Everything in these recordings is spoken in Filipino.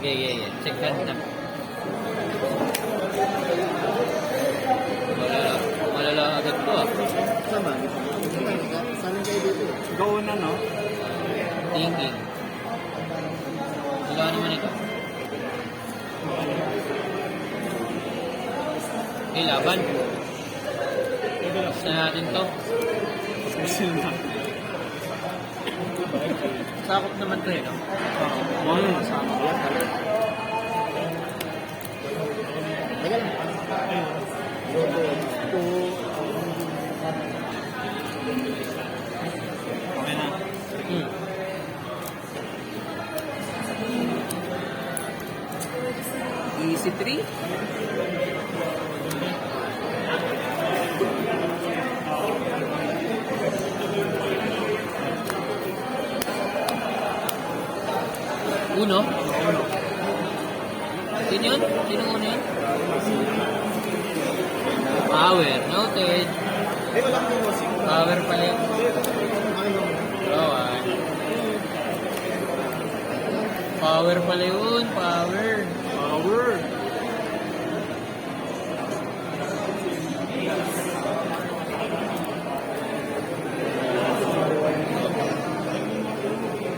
Yeah. Check that na. Malala agad ko ah. Sama. Sana kayo dito. Go na, no? Thinking. Wala naman ito. Okay, laban. Gusto natin to. Special na. Sakop naman to eh, no? Sama. Teka lang. Okay na. Easy 3. Uno? Sino yun? Sino uno yun? Power. Noted. Hindi ko lang yung music. Power pala yun. Ano? Rawan. Power pala yun. Power. Power.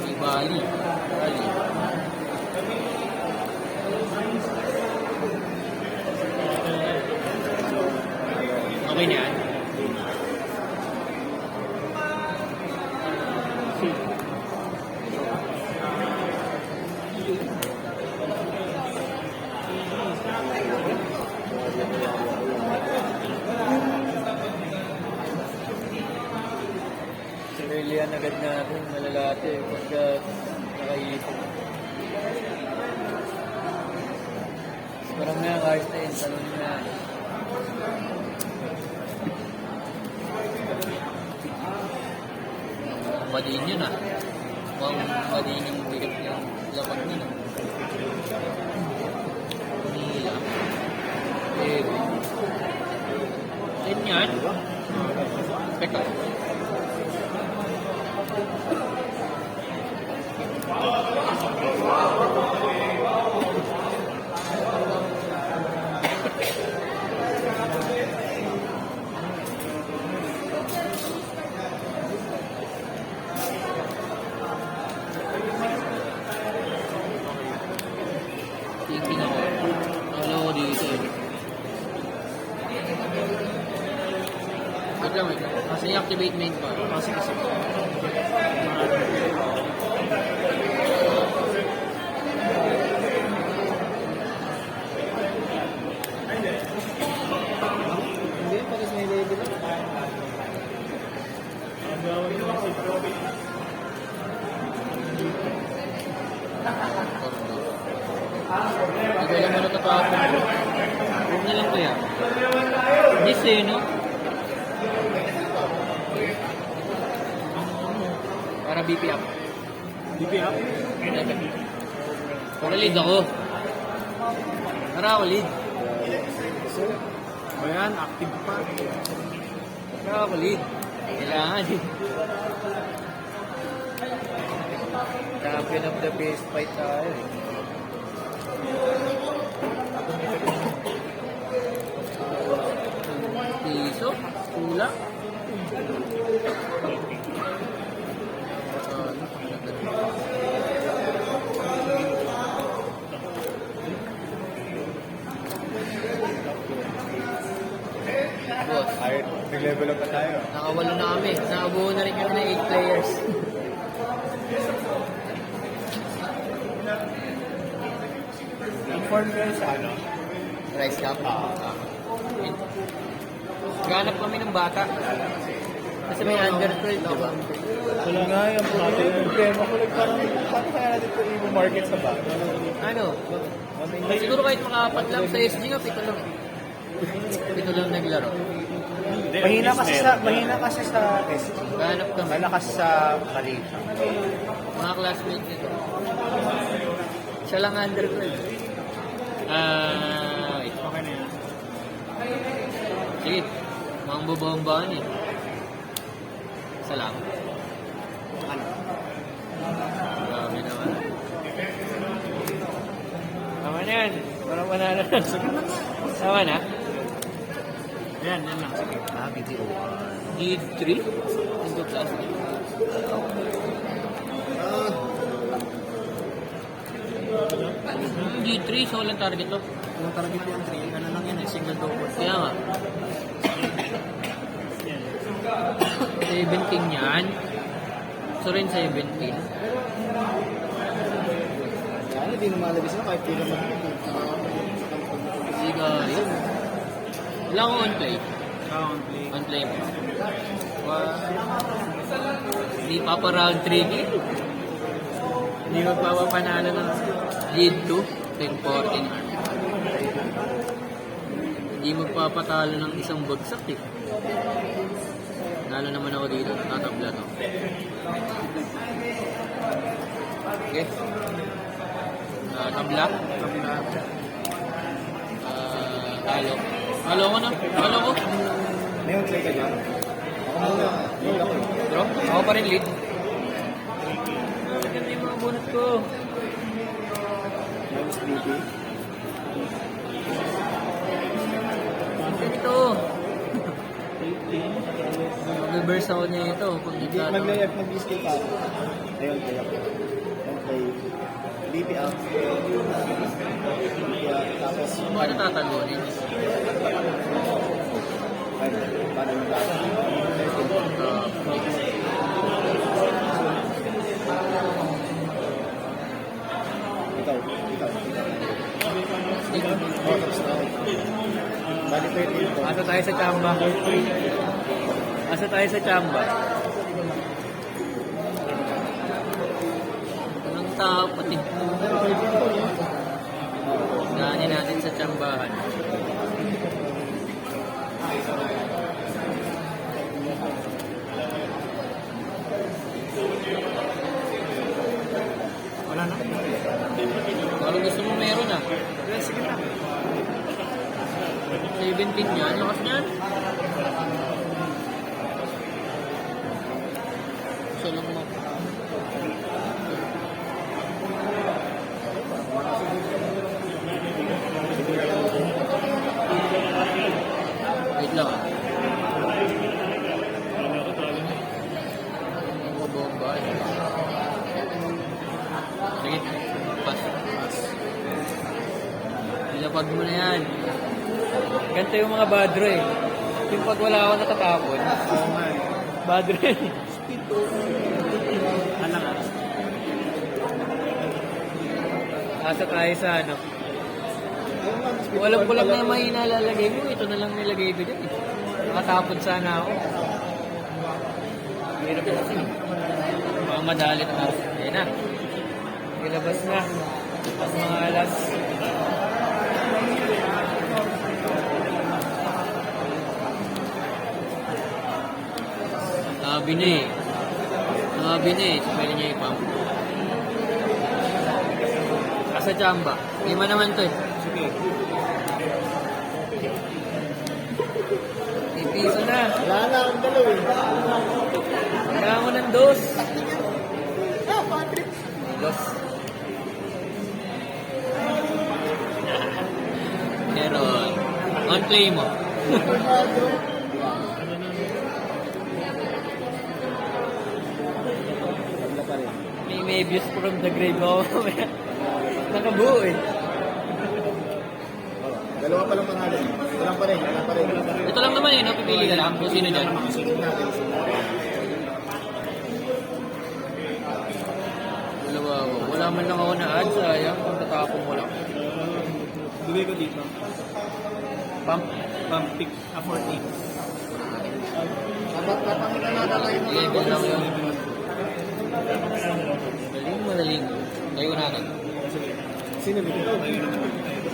Si Bali. Bali. Okay na yan. Sinilian agad natin malalate pagka nakaipon. Parang na kahit na yun, talon na. Badin yun ah. Mukhang badin yung bigat yung lapag nila. Nila. Din yan. Teka. Thinking ako. Wala ko dito eh. Wait lang, wait lang. Kasi i-activate main pa. Kasi. Hindi, pares may level up. Hindi ko alam ano tatapon. Huwag na lang kaya. This eh, no? Para BP up. DP up. Para lead ako. Para ako lead. Ayan, active pa. Para ako lead. Kailangan eh. Champion of the best fight tayo eh. Piso? Kulang? Boss, Ay, nag-level up pa tayo. nakawalo na kami. Nakabuo na rin kami ng 8 players. Inform kayo sa ano? Rice Cup? Ganap kami ng bata. Kasi may under 12, di ba? Wala nga yung problema ko. Parang, paano kaya natin ito i-market sa bago? Ano? Siguro kahit makapat lang sa SG nga, pito lang. Pito lang naglaro. Mahina kasi sa SG. Ganap kami. Malakas sa Kalita. Mga classmates nito. Siya lang under 12. Wait. Okay na yan. Sige. Mga bubombahan eh. Isa lang. Ano? Grabe naman. yan. Para manalo na. Tama na? Yan lang. Sige. BTO. Lead 3? Ito class. Lead 3, so walang target to. Yung target yung 3, ano lang yan eh, single double. Kaya nga. 17 yan. So rin 17. Yan, hindi lumalabas na kahit di naman. Sige, yun. Wala akong on-play. Countly. On-play mo. Hindi pa pa round 3 game. Hindi magpapapanalo ng lead 2, 10-14. Hindi magpapatalo ng isang bagsak eh. Nalo naman ako dito. Tatabla to. Okay. Tabla. Talo. Talo ko na. Talo ko. May play ka dyan? Ako muna. Lead ako. Bro, ako pa rin lead. Maganda yung mga bunot ko. Minus BB. Ganito. Mag-reverse ako niya ito. Pag nagkano. Mag-layup, mag-escape ako. Ayun, play ako. Ayun, play. BB out. Tapos, Paano tatalunin? ayun, paano yung back? Ikaw. Oh, tapos na. Bali 13 po. Asa tayo sa chamba? Asa tayo sa chamba? Anong tao pati? Gaanin natin sa chambahan. Wala na? Parang gusto mo meron ah. Sige na. 17 yan. Lakas niyan. Gusto lang mo. Wait lang ah. Bomba. Sige. Pass. Ilapag mo na yan. Ganito yung mga badro eh. Yung pag wala ako natatapon. Oo nga eh. Badro eh. Ano nga? Asa tayo sa ano. Kung alam ko lang na may nalalagay mo, ito na lang nilagay ko dyan eh. Nakatapon sana ako. Hirap na kasi. Mga madalit na. Ayan na. Ilabas na. At mga alas. Sabi na eh. Sabi na eh. Sabi niya ipam. Asa chamba. Lima naman to eh. Sige. Ipiso na. Wala na akong dalaw eh. Kailangan ko ng dos. Dos. Meron. On play mo. Wala pa rin. May views from the grave ako. Nakabuo eh. Dalawa pa lang manalo. Wala pa rin. Ito lang naman eh, no? Pipili ka lang kung sino dyan. Sige natin. Dalawa ako. Wala man lang ako na ads, sayang. Kung tatapong mo lang. Bigay ko dito. Pump. Pump pick. 40. Papangita na lang yung Sige, bill lang yun. Madaling. Tayo natin. Sino dito?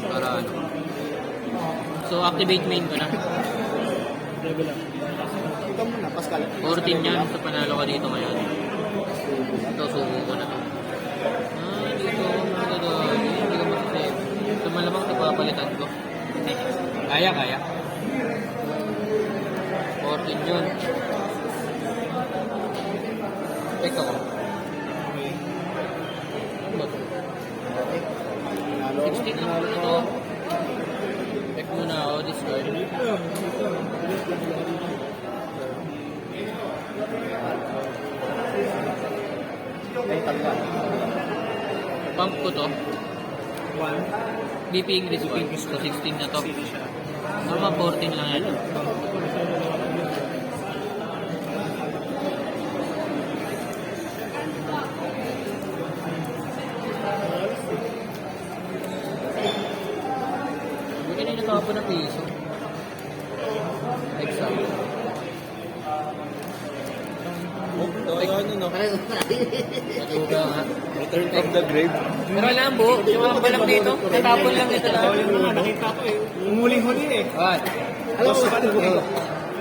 Para ano. So, activate main ko na. Ikaw muna, Pascal. 14 yan. So, panalo ka dito ngayon. Ito, suko ko na to. Dito. Hindi ka masasaya. So, malamang napapalitan ko. Kaya. 14 yun. Teka ko. Ano ba to? 16 lang po ito. Check muna ako, discard. Ay, tagwa. Pump ko to. 1. BP English point. So 16 na to. Normal 14 lang yan. Buti na yung nakapon na piso. Exact. Natuga nga. Return from the grave. Pero alam po, yung mga balak dito, natapon lang ito lang. Bawal yung mga nakita ko eh. Umuling-huli eh. What? Alam mo, Paano ano ba?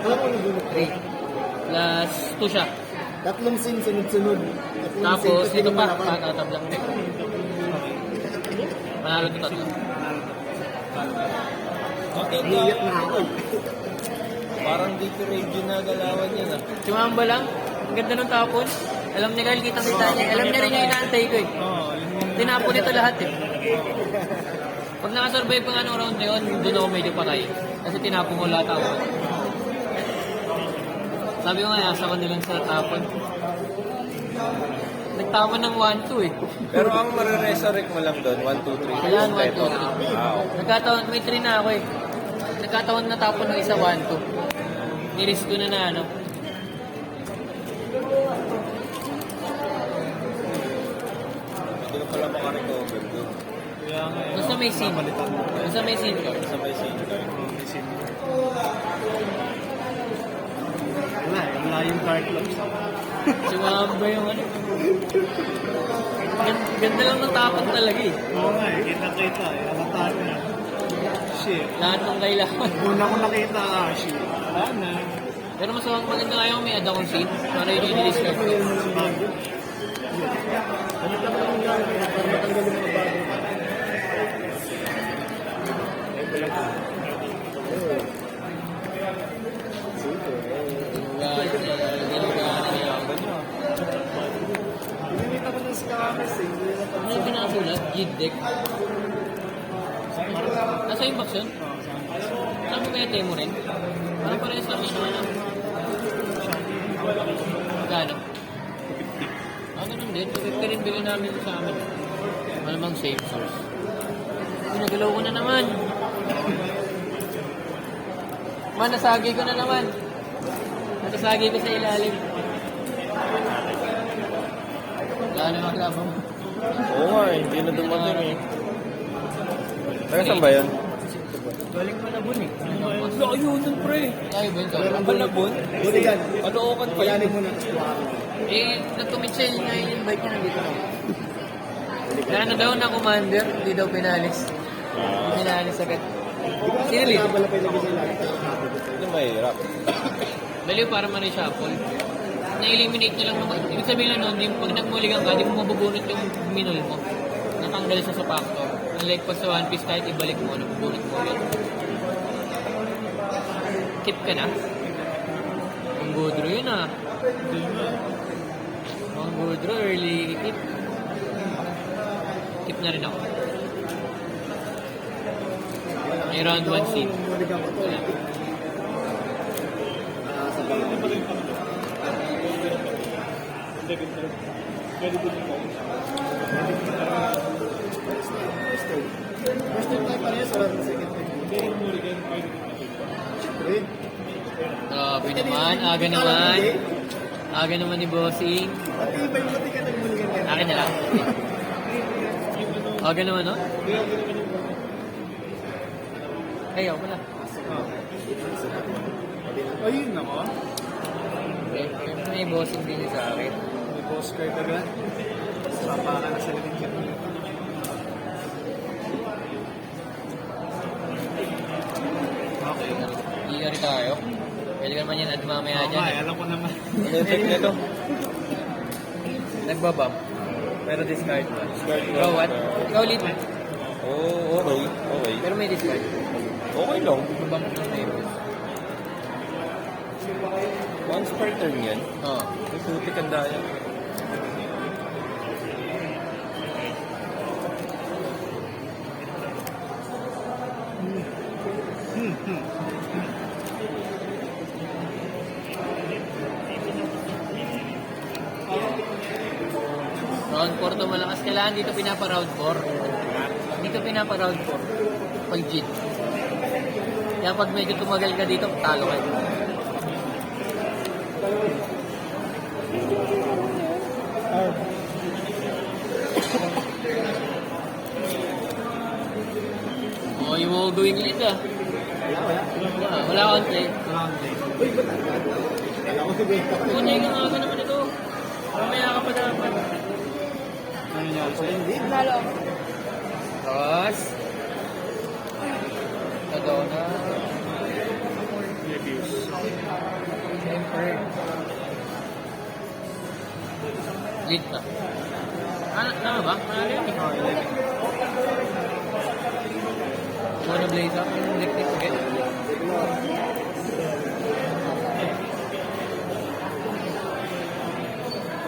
Alam mo, ano 3. Plus 2 siya. Tatlong scene sunod-sunod. Tapos, ito pa, patatab lang. Manalo ito tatlo. Iiyak na ako. Parang dito radio na galawan yan ah. Sumamba lang, ang ganda ng tapon. Alam ni Kyle, kitang-kita niya. Alam niya rin yung inaantay ko eh. Oo, yun yung... Tinapon ito lahat eh. Pag nakasurvive pa nga nung round na yun, doon ako medyo patay. Kasi tinapon ko lahat ako. Sabi ko nga, asa ko nilang sa tapon. Nagtapon ng 1-2 eh. Pero ang mariresurrect mo lang doon, 1, 2, 3. Kailangan 1-2. Wow. Nagkataon, may 3 na ako eh. Nagkataon na tapon ng isa 1-2. Nilis ko na ano. Hindi ko pala makarecover doon. Kaya nga eh. Basta may scene. Basta may scene ko. Sa may scene card. Wala, wala yung card lang. Sumamba yung ano. Ganda lang ng tapon talaga eh. Oo nga, kita-kita. Nakatahan na. Shit. Lahat ng kailangan. Una ko nakita, shit. Wala na. Pero mas maganda nga yung may add akong scene para yung i-release ko. Bago. Ano lang ang gagawin para matanggal yung mga bago? Pinimita ko ng scammers eh. Ano yung pinakasulat? Gid deck? Nasa yung box yun? Saan mo kaya demo rin? Parang parehas lang yun ano? Magkano? Ah, ganun din. 50 rin bilhin namin sa amin. Malamang safe source. Pinagalaw ko na naman. Nasagi ko na naman. Nasagi ko sa ilalim. Wala naman labang. Oo nga eh, hindi na dumating eh. Taga saan ba yan? Galing Malabon eh. Layo nun pre! Tayo ba yun? Ang Malabon? Buti yan. Kalookan pa yan. Payanin mo na. Eh, nagtumitsel nga yung invite niya nandito na. Kaya na daw na commander, hindi daw pinalis. Pinalis agad. Sino lead? Wala pa ilagay sa ilalim. Ano mahirap? Baliw para ma-reshuffle. Na-eliminate niya lang naman. Ibig sabihin na nun, yung pag nagmuligan ka, di mo mabubunot yung minol mo. Natanggal siya sa factor. Unlike pag sa One Piece, kahit ibalik mo, nabubunot mo yun. Keep ka na. Ang Godro yun ah. Ang Godro, early keep. Keep na rin ako. May round 1 seed. Muligan ko to. Sa bago. First time tayo parehas, wala sa second time. Siyempre. Grabe naman, aga naman. Aga naman ni Bossing. At iba yung buti ka nagmuligan ka. Akin na lang. Aga naman, no? Ay, ako na. Ayun ako. Okay. May Bossing din sa akin. May boss card agad. Sapa ka na sa limit ka. Okay. Iari tayo. Pwede ka naman yan at mamaya dyan. eh. Alam ko naman. Ano yung check nito? Nagbabump. Pero discard mo. Discard Ikaw, what? Ikaw lead mo. Oo, okay. Okay. Pero may discard. Okay lang. Nagbabump ng favors. Once per turn yan. Oo. May putik ang daya. Round 4 to malakas. Kailangan dito pinapa-round 4. Dito pinapa-round 4. Pag G. Kaya pag medyo tumagal ka dito, talo ka. Oh, yung mga going late ah. Wala konti. Uy, ba't kala ko si Benta ka. Tunay ka nga naman ito. Mamaya ka pa dapat. Ano niya? So, hindi. Nalo. Tapos. Tadaw na. Reviews. Siyempre. Lead pa. Tama ba? Ano yun? Wanna blaze up? Electric again?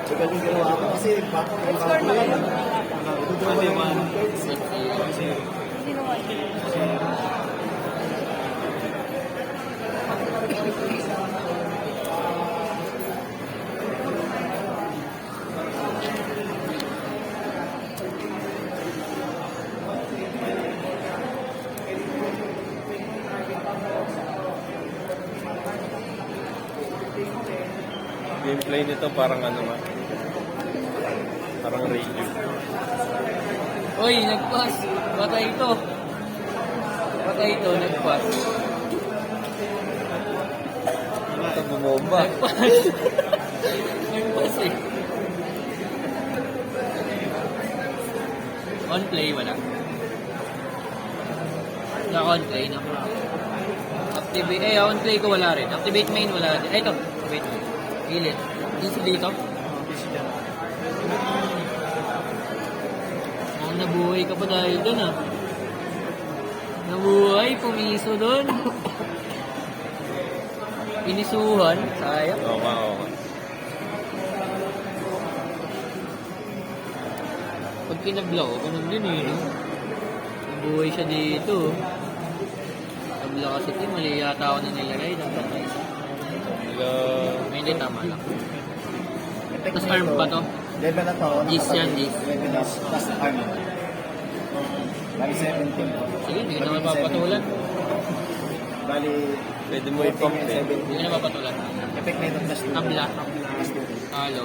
Tagal yung ginawa ko kasi back yung Score na kayo? Ito yung mga Hindi naman. Gameplay nito parang ano nga. Parang radio. Uy, nag-pass. Patay ito. Patay ito, nag-pass. Ito bumomba. Nag-pass. Nag-pass eh. On play, wala. Wala on play, no? Activate, on play ko wala rin. Activate main, wala din. Ito, activate main. Gilid. Dito. Oh, nabuhay ka pa dahil doon ah. Nabuhay, pumiso doon. Pinisuhan, sayang. Oo nga, oo nga. Pag kinabla ko, ganun din eh, no? Nabuhay siya dito. Nabla kasi ito, mali yata ako na nilagay. Dapat na isa. Hello. Hindi, tama lang. Tapos arm pa to? Level na to. Gis yan, gis. Level na. Tapos arm. Bali 17. Sige, hindi ka na mapapatulan. Bali, Pwede mo i-pump eh. Hindi ka na mapapatulan. Effect na ito plus 2. Tabla. Halo.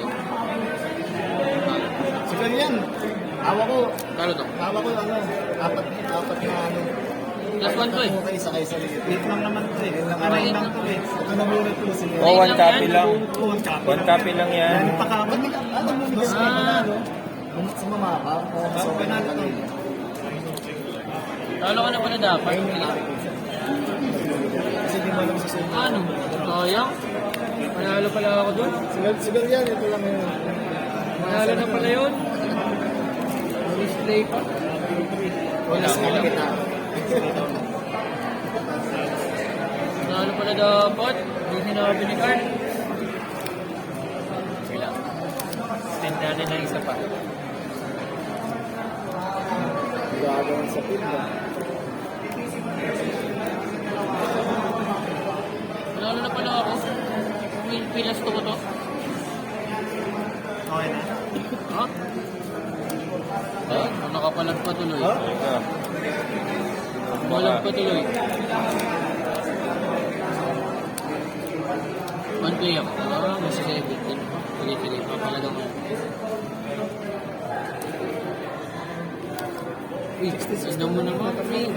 Siguro yan. Hawa ko. Talo to. Hawa ko ano. Apat na ano. Plus 1 to eh. Okay, isa liit. Liit lang naman to eh. Ano yun lang to eh. Ito na muna to. Sige. Oh, one copy lang. One copy. One copy lang yan. Pakabot. Ano mo gusto mo na ano? Sa mamaka. So, panalo to. Talo ka na pala dapat. Kasi di mo alam sa sunod. Ano? Sayang. Manalo pala ako dun. Siguro yan. Ito lang yun. Manalo na pala yun. Display pa. Wala sa kita. Manalo pala dapat. Hindi sinabi ni Carl. Wala. Spend natin na isa pa. Gagawin sa pila. Manalo na pala ako. Pilas to ko to. Okay na. Ha? Nakapalag pa tuloy. Ah. Palag pa tuloy. One play ako. Mas 17. Sige, papalag ako. Uy, sino mo naman kami?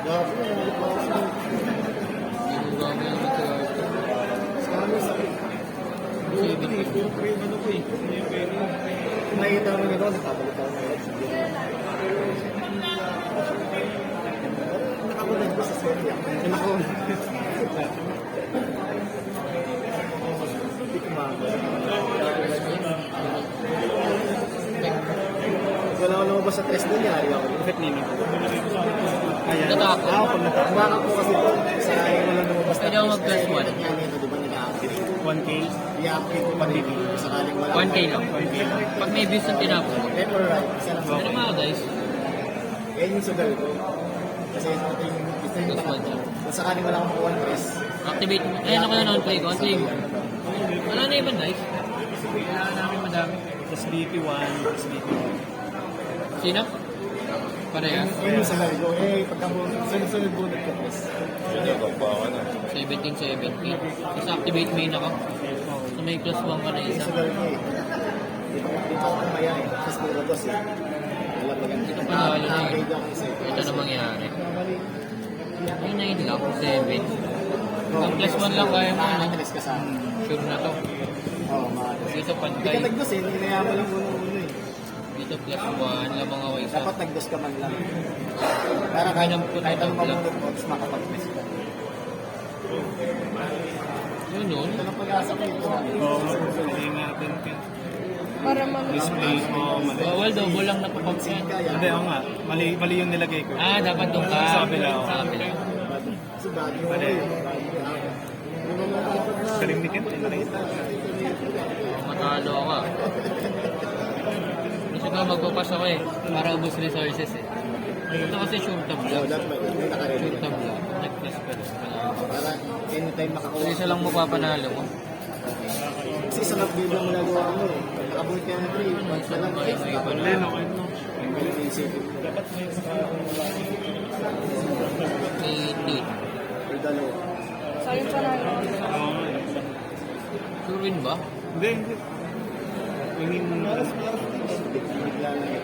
Grabe na naman ako sa Hindi mo gagawin yung ito. Skalo sa Ano ko eh? nakikita mo nito, nakabalik ako ngayon. Nakabulan ko sa sweaty ako. Nakabulan. Hindi kumagawa. Wala ko lumabas sa test doon, yari ako. Effect nino. Ayan. Natakot. Pag natakot. Bakit po kasi po, sa akin walang lumabas Pwede ako mag-plus one. Yan ito, di ba nag-activate? 1K? I-activate ko pa rin. Sakaling wala. 1K lang. Pag may views ang tinapo ko. Left or right? Isa lang. Ano mga guys? Yan yung sugal ko. Kasi ito yung Plus 1 siya. Kung sakaling wala kang makuha ng press, Activate mo. Ayan ako na non-play ko. Play mo. Wala na ibang dice. Kailangan namin madami. Tapos BP1, tapos BP1. Sino? Parehas. yun yung sa Largo, sunod-sunod bunot ka press. 17-17. Tapos activate main ako. So may plus 1 ka na Yung isa. sa Largo eh. Di pa ako kumaya eh. Tapos puro dos eh. Alam mo ganun. Ito panalo na yun. Upgrade ako isa eh. Ito na mangyari. Yung 9 lang. 7. Ang plus 1 lang kaya mo. Ano? Nakakalis ka sa akin. Sure na to. Oo, maalas. Dito Hindi pantay. ka nagdos eh, hinayaan mo lang uno-uno eh. Dito plus 1. Lamang away isa. Dapat nagdos ka man lang. Para kahit anong mamunod mo, tapos makapag-press ka. Yun yun. Ito lang pag-asa ko ito. Oo, hindi natin ka. Para man. Display mo, mali. Bawal double lang napapagsan. Hindi, oo nga. Mali yung nilagay ko. Ah, dapat doon ka. Sa kabila, oo. Sa kabila. Kasi bagay mo Mali. eh. Galing ni Kent, nakita. Matalo ako ah. Gusto ko magpapas ako eh. Para ubos resources eh. Ito kasi sure tab Oo, lang. dapat hindi nakaready Sure ka. tab lang. Nag-plus pa rin. Para anytime So makakuha. isa lang mapapanalo mo. Kasi isang upgrade lang magagawa mo eh. Pag nakabulit ka ng 3, once ka lang. May iba na. Hindi, okay no. Yung isipin mo. 80. Or dalawa. Sayang pa na yun. Oo nga. Sure win ba? Hindi, hindi. Bigla lang eh.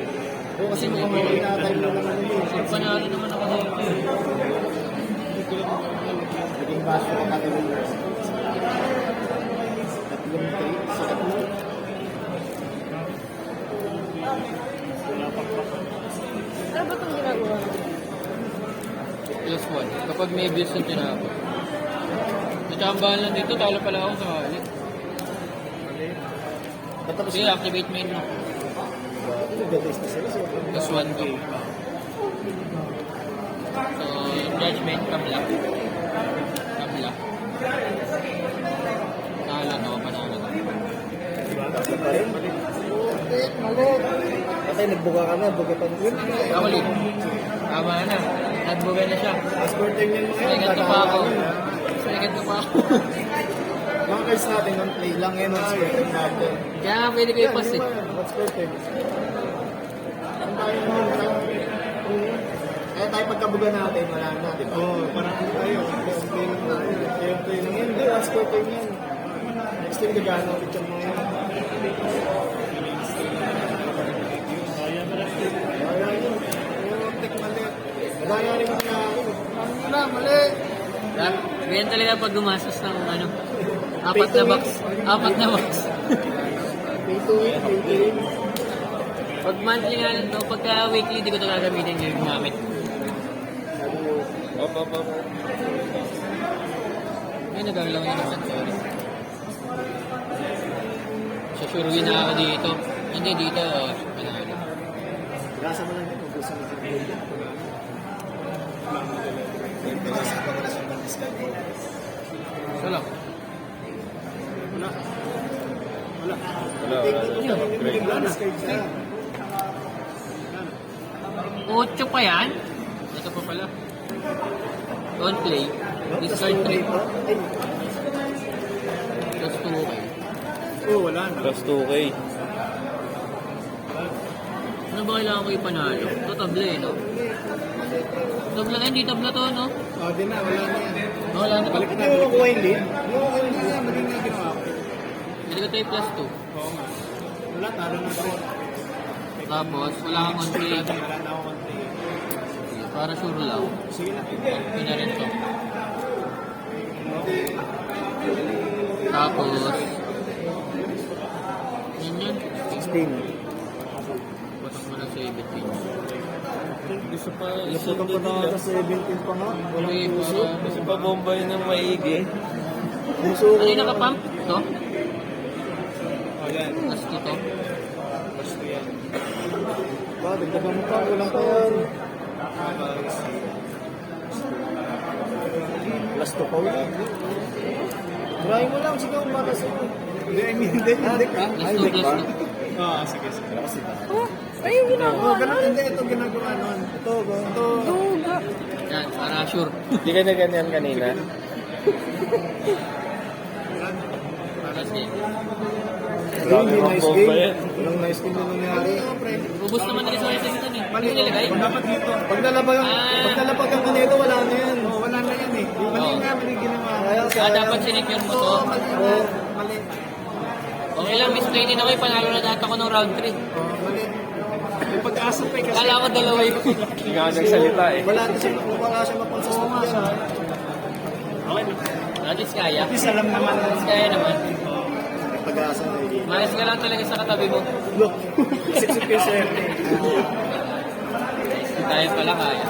Oo, kasi mukhang may nakatayo na naman yun eh. Panalo naman ako dito eh. Naging baso ka tatlong years. Tatlong trade sa tatlo. Ano ba itong ginagawa? Plus 1. Kapag may abuse na tinapos. Natsambahan lang dito. Talo pala ako sa kali. Tapos Sige, activate main mo. nag-days na sila. So, Plus 1 ko. So, judgment, kabla. Kabla. Talo no, panalo no. tatlo pa rin. Mali. Patay, nagbuka ka na. Buka pa rin. Kamulit. Tama na. Nagbuga na siya. Last quarter niyan mga Sa ikat pa ako. Sa ikat pa ako. Mga cards natin on play lang ngayon on quarter natin. Kaya nga pwede ko i-pass eh. What's quarter? Ang tayo mo. Kaya tayo pagkabuga natin, wala na, di ba? Oo, parang tayo. Play lang tayo. Kaya play lang yan. Hindi, last quarter niyan. Next time, gagana ulit yung mga yan. Kaya yun. Oo, tek mali. Madaya rin mga wala, mali. Ganyan talaga pag gumastos ng ano, apat na box. Apat na box. Pay to win, pay to win. Pag monthly nga lang to, pagka weekly, di ko ito gagamitin yung gumamit. Sabi mo, Ay, nagagalaw yun naman, sorry. So, sure win na ako dito. Hindi, dito, panalo. gasa mo lang yun, ubusan mo yung gold. Gasa pa mo na sa mga discount. So lang. Wala. Take na discard siya. 8 pa yan? Ito pa pala. Don't play. Discard 3. Ay, Plus 2 okay. Oo, wala na. Plus 2K. Ano ba kailangan ko ipanalo? Ito tabla eh, no? Tabla, hindi tabla to, no? oh, di na, wala na yan. Wala na Balik to. na. Hindi mo kukuha yung lead. Hindi mo kukuha yung lead yan, maging nga ginawa ko. Hindi ko tayo plus 2. Oo nga. Wala, talo na to. Tapos, wala kang on play. Wala na ako konti. Para sure lang. Sige na. Yun na rin to. Tapos, yun. 16. Batak mo ng 17. Gusto pa, Gusto kang patawag sa 17 pa nga. Walang Okay, puso. Gusto pa bombay ng maigi. Puso ko. Ano yung nakapump? Ito? O yan. Plus 2 to? Gusto yan. Ba, dagdagan mo pa. Walang pa yan. Plus 2 pa ulit. Try mo lang. Sige, umaga sa'yo. Hindi, hindi. Hindi ka? Plus 2 plus 2. Oo, sige, sige. Oh, ay yung ginagawa Ganun, hindi. Ito ginagawa nun. Ito, go. Ito, Duga. Yan. Para sure. Hindi ka na ganyan kanina. Last game. Grabe Hindi mga nice bomba game. yan. Walang nice game na nangyari. Ubus naman nila sa SS ito eh. Hindi nilagay? Dapat dito. Pag nalapag ang kanito, wala na yan. Wala na yan eh. Mali nga, mali ginawa. Dapat sinecure mo to. Mali. Okay lang, misplay din ako eh. Panalo na data ko ng round 3. Mali. May pag-asa pa eh kasi. Kala ko dalawa yung Hindi nga nagsalita eh. Wala siya mapansasot yan. At least kaya. At least alam naman. At least kaya naman. May pag-asa na yun. Malas ka lang talaga sa katabi mo. Look. 60%. Kaya pala kaya.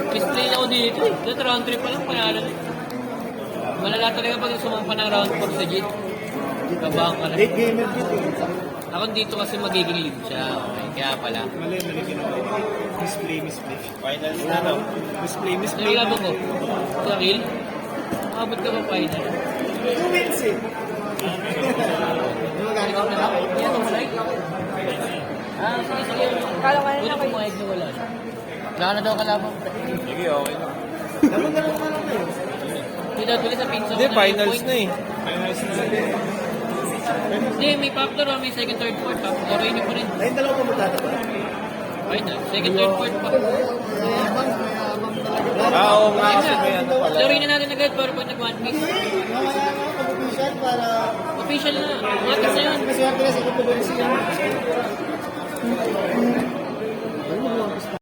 Misplay ako dito eh. Dito round 3 pa lang panalo na. Malala talaga pag sumampa ng round 4 sa JIT. Kabang ka na. Late gamer dito eh. Ako dito kasi magiging lead siya. Okay, kaya pala. Mali ginawa. Misplay. Finals na no? Misplay. Nalabo ko. Sa real. Abot ka ba final? 2 wins eh. Ano magagawa Ikaw na lang. Yan ang malay. Sige. Kala ko na Una kayo. pumayag na wala siya. Wala na daw kalabang. Sige, okay lang. Naman kayo. Hindi daw tuloy sa pinso. Hindi, finals na eh. Hindi, may factor o may second, third, fourth. Laruin niyo pa rin. Ay, dalawa pa matata ba? Final. Second, third, fourth pa. Mayabang talaga. Oo nga kasi may ano pala. Laruin na natin agad para pag nag-one piece. Mamaya nga, pag-official para... Official na. Matas na yun. Kasi wala sa ito ba siya?